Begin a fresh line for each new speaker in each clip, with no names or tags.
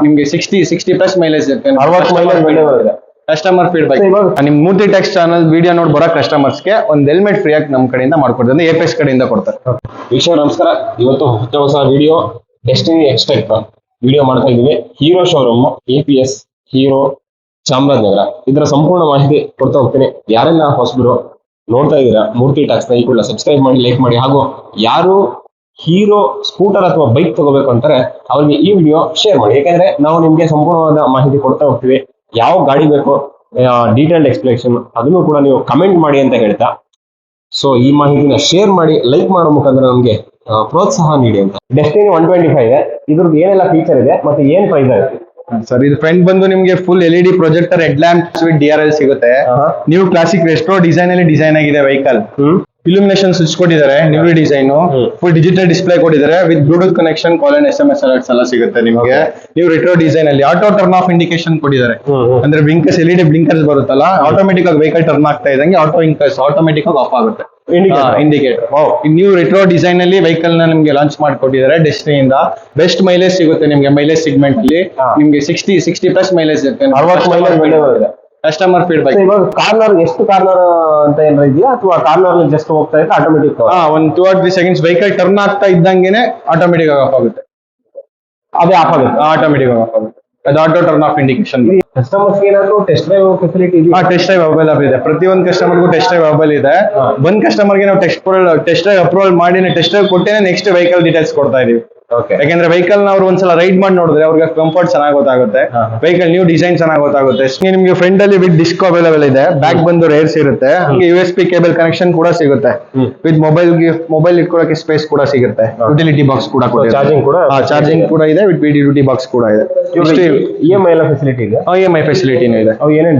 ನಿಮ್ಗೆ 60 plus mileage ಇರುತ್ತೆ.
60 mileage ಬರುತ್ತೆ.
Customer feedback. ನಿಮ್ ಮೂರ್ತಿ ಟೆಕ್ಸ್ ಚಾನಲ್ ವಿಡಿಯೋ ನೋಡಿ ಬರೋ ಕಸ್ಟಮರ್ಸ್ಗೆ ಒಂದು ಹೆಲ್ಮೆಟ್ ಫ್ರೀ ಆಗಿ ನಮ್ಮ ಕಡೆಯಿಂದ ಮಾಡ್ಕೊಡ್ತಾರೆ, APS ಕಡೆಯಿಂದ ಕೊಡ್ತಾರೆ.
ವೀಕ್ಷಕರೇ ನಮಸ್ಕಾರ. ಇವತ್ತು ಹೊಸ ವಿಡಿಯೋ ಡೆಸ್ಟಿನಿ ಎಕ್ಸ್ಟೆಕ್ ವಿಡಿಯೋ ಮಾಡ್ತಾ ಇದೀವಿ. Hero showroom APS hero Chamarajanagar, ಇದರ ಸಂಪೂರ್ಣ ಮಾಹಿತಿ ಕೊಡ್ತಾ ಹೋಗ್ತೀನಿ. ಯಾರೆಲ್ಲ ಹೊಸಬರು ನೋಡ್ತಾ ಇದೀರಾ ಮೂರ್ತಿ ಟಾಕ್ಸ್ ನ ಈ ಕೂಡ ಸಬ್ಸ್ಕ್ರೈಬ್ ಮಾಡಿ, ಲೈಕ್ ಮಾಡಿ. ಹಾಗೂ ಯಾರು ಹೀರೋ ಸ್ಕೂಟರ್ ಅಥವಾ ಬೈಕ್ ತಗೋಬೇಕು ಅಂತಾರೆ ಅವ್ರಿಗೆ ಈ ವಿಡಿಯೋ ಶೇರ್ ಮಾಡಿ. ಯಾಕಂದ್ರೆ ನಾವು ನಿಮ್ಗೆ ಸಂಪೂರ್ಣವಾದ ಮಾಹಿತಿ ಕೊಡ್ತಾ ಹೋಗ್ತೀವಿ. ಯಾವ ಗಾಡಿ ಬೇಕು ಡೀಟೇಲ್ಡ್ ಎಕ್ಸ್ಪ್ಲೇಷನ್ ಅದನ್ನು ಕೂಡ ನೀವು ಕಮೆಂಟ್ ಮಾಡಿ ಅಂತ ಹೇಳ್ತಾ, ಸೊ ಈ ಮಾಹಿತಿನ ಶೇರ್ ಮಾಡಿ, ಲೈಕ್ ಮಾಡೋ ಮುಖಾಂತರ ನಮ್ಗೆ ಪ್ರೋತ್ಸಾಹ ನೀಡಿ ಅಂತ. ಡೆಸ್ಟಿನಿ 125 ಇದೆ, ಇದ್ರದ್ದು ಏನೆಲ್ಲ ಫೀಚರ್ ಇದೆ ಮತ್ತೆ ಏನ್ ಪ್ರೈಸ್ ಆಗುತ್ತೆ
ಸರ್? ಇದು ಫ್ರಂಟ್ ಬಂದು ನಿಮ್ಗೆ full LED projector head lamp with DRL ಸಿಗುತ್ತೆ. ನ್ಯೂ ಕ್ಲಾಸಿಕ್ ರೆಸ್ಟ್ರೋ ಡಿಸೈನ್ ಅಲ್ಲಿ ಡಿಸೈನ್ ಆಗಿದೆ ವೆಹಿಕಲ್. ಇಲ್ಯುಮಿನೇಷನ್ ಸ್ವಿಚ್ ಕೊಟ್ಟಿದ್ದಾರೆ, new design, full digital display ಕೊಟ್ಟಿದ್ದಾರೆ with Bluetooth connection, call and SMS alerts ಎಲ್ಲ ಸಿಗುತ್ತೆ ನಿಮ್ಗೆ. ನೀವು ರೆಟ್ರೋ ಡಿಸೈನ್ ಅಲ್ಲಿ ಆಟೋ ಟರ್ನ್ ಆಫ್ ಇಂಡಿಕೇಶನ್ ಕೊಟ್ಟಿದ್ದಾರೆ. ಅಂದ್ರೆ ಬ್ಲಿಂಕರ್ಸ್ LED ಬ್ಲಿಂಕರ್ಸ್ ಬರುತ್ತಲ್ಲ, ಆಟೋಮೆಟಿಕ್ ಆಗಿ ವೆಹಿಕಲ್ ಟರ್ನ್ ಆಗ್ತಾ ಇದ್ದಂಗೆ ಆಟೋ ಇಂಕರ್ಸ್ ಆಟೋಮೆಟಿಕ್ ಆಗಿ ಆಫ್ ಆಗುತ್ತೆ ಇಂಡಿಕೇಟರ್. ನ್ಯೂ ರೆಟ್ರೋ ಡಿಸೈನ್ ಅಲ್ಲಿ ವೆಹಿಕಲ್ ನ ನಿಮ್ಗೆ ಲಾಂಚ್ ಮಾಡಿಕೊಟ್ಟಿದ್ದಾರೆ ಡೆಸ್ಟಿನಿಯಿಂದ. ಬೆಸ್ಟ್ ಮೈಲೇಜ್ ಸಿಗುತ್ತೆ ನಿಮ್ಗೆ ಮೈಲೇಜ್ ಸೆಗ್ಮೆಂಟ್ ಅಲ್ಲಿ. ನಿಮ್ಗೆ 60 ಪ್ಲಸ್ ಮೈಲೇಜ್ ಇರುತ್ತೆ.
60 ಮೈಲೇಜ್ ಬರುತ್ತೆ.
Customer feedback.
ಇವಾಗ ಕಾರ್ನರ್ ಎಷ್ಟು ಕಾರ್ನರ್ ಅಂತ ಏನಾರ ಇದೆಯಾ ಅಥವಾ ಕಾರ್ನರ್ ಜಸ್ಟ್ ಹೋಗ್ತಾ ಇದ್ರೆ ಆಟೋಮೆಟಿಕ್?
ಒಂದು 2 or 3 seconds ವೆಹಿಕಲ್ ಟರ್ನ್ ಆಗ್ತಾ ಇದ್ದಂಗೆನೆ ಆಟೋಮೆಟಿಕ್ ಆಗಿ ಆಫ್ ಆಗುತ್ತೆ.
ಅದೇ ಆಫ್ ಆಗುತ್ತೆ,
ಆಟೋಮೆಟಿಕ್ ಆಗಿ ಆಫ್ ಆಗುತ್ತೆ. ಅದು auto turn off indication.
Customers ಏನಾದ್ರು ಟೆಸ್ಟ್ ಡ್ರೈವ್ ಫೆಸಿಲಿಟಿ ಇದೆ?
ಟೆಸ್ಟ್ ಡ್ರೈವ್ ಅವೈಲೇಬಲ್ ಇದೆ. ಪ್ರತಿಯೊಂದು ಕಸ್ಟಮರ್ಗೂ ಟೆಸ್ಟ್ ಡ್ರೈವ್ ಅವೈಲೇಬಲ್ ಇದೆ. ಒಂದ್ ಕಸ್ಟಮರ್ಗೆ ನಾವು ಟೆಸ್ಟ್ ಡ್ರೈವ್ ಅಪ್ರೂವಲ್ ಮಾಡಿ ಟೆಸ್ಟ್ ಡ್ರೈವ್ ಕೊಟ್ಟೇನೆ ನೆಕ್ಸ್ಟ್ ವೆಹಿಕಲ್ ಡೀಟೇಲ್ಸ್ ಕೊಡ್ತಾ ಇದೀವಿ. ಯಾಕಂದ್ರೆ ವೆಹಿಕಲ್ ನ ಅವ್ರು ಒಂದ್ಸಲ ರೈಡ್ ಮಾಡಿ ನೋಡಿದ್ರೆ ಅವ್ರಿಗೆ ಕಂಫರ್ಟ್ ಚೆನ್ನಾಗಿ ಗೊತ್ತಾಗುತ್ತೆ, ವೆಹಿಕಲ್ ನ್ಯೂ ಡಿಸೈನ್ ಚೆನ್ನಾಗಿ ಗೊತ್ತಾಗುತ್ತೆ. ನಿಮ್ಗೆ ಫ್ರಂಟ್ ಅಲ್ಲಿ ವಿತ್ ಡಿಸ್ಕ್ ಅವೈಲೇಬಲ್ ಇದೆ, ಬ್ಯಾಕ್ ಬಂದು ರೇರ್ಸ್ ಇರುತ್ತೆ, USB ಕೇಬಲ್ ಕನೆಕ್ಷನ್ ಕೂಡ ಸಿಗುತ್ತೆ. ವಿತ್ ಮೊಬೈಲ್ ಇಟ್ಕೊಳ್ಳೋಕೆ ಸ್ಪೇಸ್ ಕೂಡ ಸಿಗುತ್ತೆ. ಯುಟಿಲಿಟಿ ಬಾಕ್ಸ್ ಕೂಡ ಚಾರ್ಜಿಂಗ್ ಕೂಡ ಇದೆ, ವಿತ್ ಯುಟಿಲಿಟಿ ಬಾಕ್ಸ್ ಕೂಡ ಇದೆ.
EMI ಎಲ್ಲ ಫೆಸಿಲಿಟಿ ಇದೆ?
EMI ಫೆಸಿಲಿಟಿನೂ ಇದೆ.
ಏನೇನು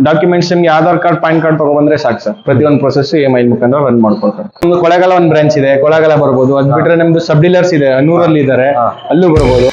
ಡಾಕ್ಯುಮೆಂಟ್ಸ್ ನಿಮ್ಗೆ ಆಧಾರ್ ಕಾರ್ಡ್, ಪ್ಯಾನ್ ಕಾರ್ಡ್ ತಗೊಂಡ್ಬಂದ್ರೆ ಸಾಕು ಸರ್. ಪ್ರತಿಯೊಂದು ಪ್ರೊಸೆಸ್ EMI ಮುಖಾಂತರ ರನ್ ಮಾಡ್ಕೊಳ್ತಾರೆ. ನಮ್ದು ಕೊಳ್ಳೇಗಾಲ ಒಂದು ಬ್ರಾಂಚ್ ಇದೆ, ಕೊಳ್ಳೇಗಾಲ ಬರ್ಬೋದು. ಅದ್ ಬಿಟ್ರೆ ನಮ್ದು ಸಬ್ ಡೀಲರ್ಸ್ ಇದೆ, 100 ಅಲ್ಲಿ ಇದ್ದಾರೆ, ಅಲ್ಲೂ ಬರ್ಬೋದು.